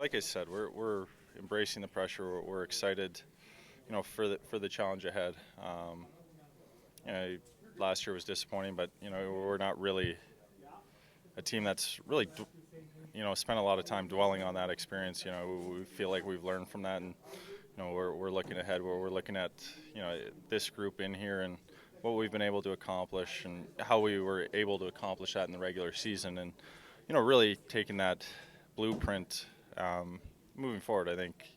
Like I said, we're embracing the pressure. We're excited, for the challenge ahead. You know, last year was disappointing, but we're not really a team that's really spent a lot of time dwelling on that experience. We feel like we've learned from that, and we're looking ahead. Where we're looking at this group in here and what we've been able to accomplish and how we were able to accomplish that in the regular season, and really taking that blueprint moving forward. I think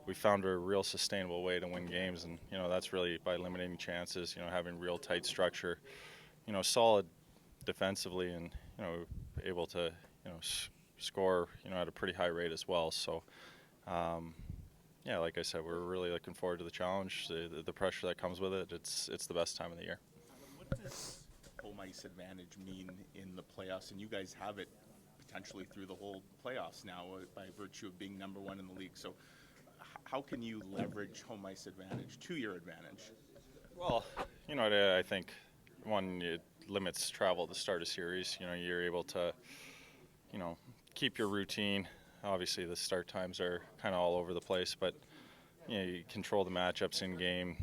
we found a real sustainable way to win games, and that's really by eliminating chances. Having real tight structure. Solid defensively, and able to score at a pretty high rate as well. So. Yeah, like I said, we're really looking forward to the challenge, the pressure that comes with it. It's the best time of the year. What does home ice advantage mean in the playoffs? And you guys have it potentially through the whole playoffs now by virtue of being number one in the league. So how can you leverage home ice advantage to your advantage? Well, I think one, it limits travel to start a series. You're able to keep your routine. Obviously, the start times are kind of all over the place, but you control the matchups in game.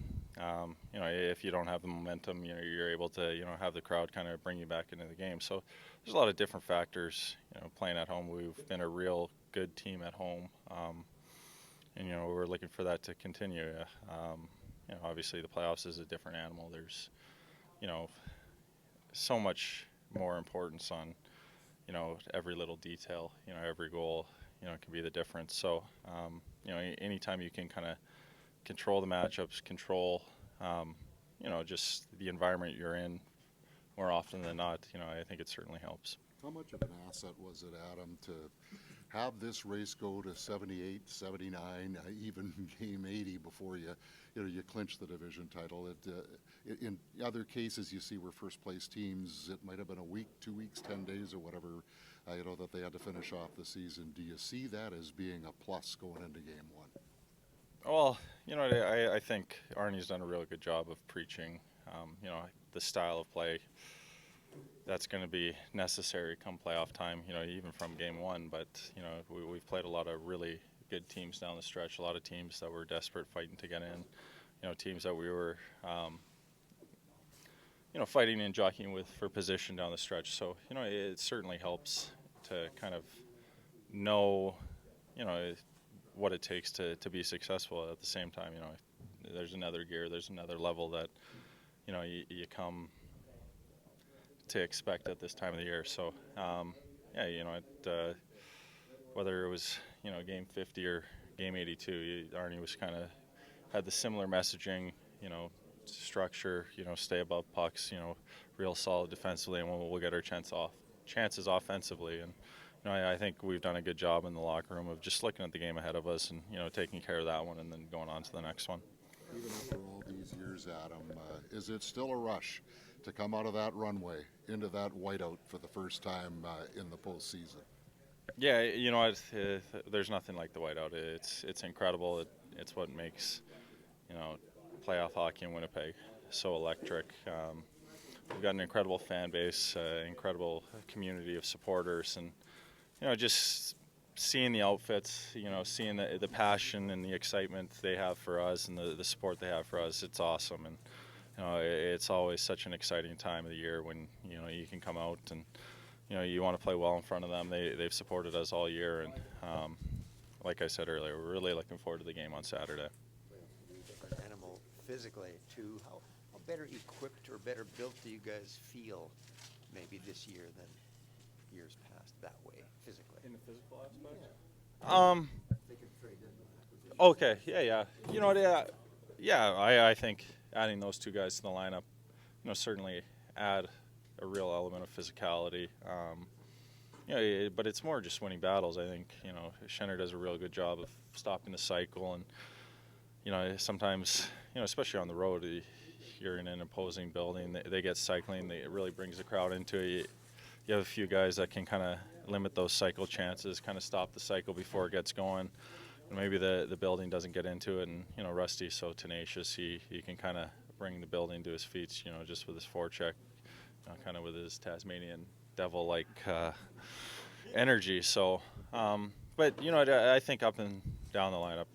If you don't have the momentum, you're able to have the crowd kind of bring you back into the game. So there's a lot of different factors. Playing at home, we've been a real good team at home, and we're looking for that to continue. Obviously the playoffs is a different animal. There's so much more importance on every little detail. Every goal can be the difference. So anytime you can kind of control the matchups, control just the environment you're in more often than not, I think it certainly helps. How much of an asset was it, Adam, to have this race go to 78, 79, even game 80 before you clinch the division title? In other cases, you see where first place teams, it might have been a week, 2 weeks, 10 days, or whatever, that they had to finish off the season. Do you see that as being a plus going into game one? Well, I think Arnie's done a really good job of preaching, the style of play that's going to be necessary come playoff time, even from game one. But, we've played a lot of really good teams down the stretch, a lot of teams that were desperate fighting to get in, teams that we were, fighting and jockeying with for position down the stretch. So, it certainly helps to kind of know, what it takes to be successful. At the same time, there's another gear, there's another level that, you come to expect at this time of the year. So, whether it was, game 50 or game 82, Arnie was kind of had the similar messaging, structure, stay above pucks, real solid defensively, and we'll get our chances offensively. And I think we've done a good job in the locker room of just looking at the game ahead of us and taking care of that one and then going on to the next one. Even after all these years, Adam, is it still a rush to come out of that runway into that whiteout for the first time in the postseason? Yeah, there's nothing like the whiteout. It's incredible. It's what makes playoff hockey in Winnipeg so electric. We've got an incredible fan base, incredible community of supporters, and just seeing the outfits, seeing the passion and the excitement they have for us and the support they have for us, it's awesome. And it's always such an exciting time of the year when you can come out and you want to play well in front of them. They've supported us all year, and like I said earlier, we're really looking forward to the game on Saturday. Different animal physically too. How better equipped or better built do you guys feel maybe this year than years past that way physically? In the physical aspect? Okay, yeah. I think adding those two guys to the lineup, certainly add a real element of physicality. But it's more just winning battles. I think Schenner does a real good job of stopping the cycle, and sometimes especially on the road, you're in an opposing building. They get cycling. It really brings the crowd into it. You have a few guys that can kind of limit those cycle chances, kind of stop the cycle before it gets going. And maybe the building doesn't get into it, and Rusty's so tenacious. He can kind of bring the building to his feet, just with his forecheck, kind of with his Tasmanian devil-like energy. So, But I think up and down the lineup,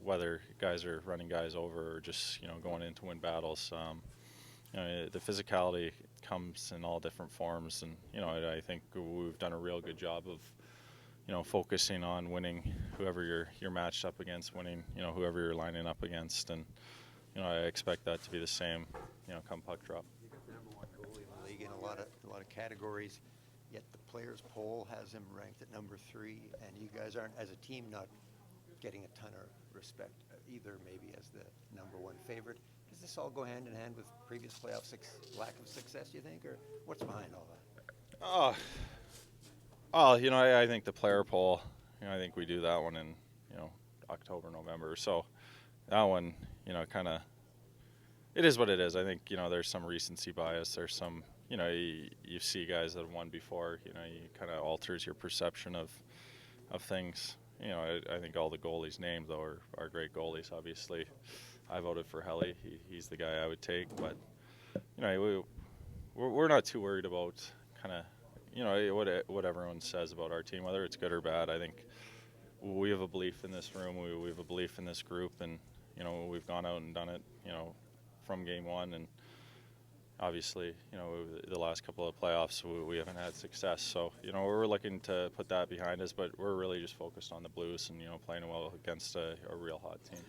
whether guys are running guys over or just going in to win battles, the physicality comes in all different forms, and I think we've done a real good job of focusing on winning whoever you're matched up against, winning whoever you're lining up against, and I expect that to be the same come puck drop. You got the #1 goalie in the league in a lot of categories, yet the players' poll has him ranked at number 3, and you guys aren't, as a team, not getting a ton of respect either, maybe as the #1 favorite. Does this all go hand in hand with previous playoff lack of success, you think, or what's behind all that? I think the player poll, I think we do that one in October, November, so that one kind of, it is what it is. I think there's some recency bias. There's some you see guys that have won before. You kind of alters your perception of things. I think all the goalies named though are great goalies. Obviously, I voted for Helly. He's the guy I would take. But we're not too worried about kind of what everyone says about our team, whether it's good or bad. I think we have a belief in this room. We have a belief in this group, and we've gone out and done it. From game one, and obviously, the last couple of playoffs we haven't had success. So, we're looking to put that behind us, but we're really just focused on the Blues and playing well against a real hot team.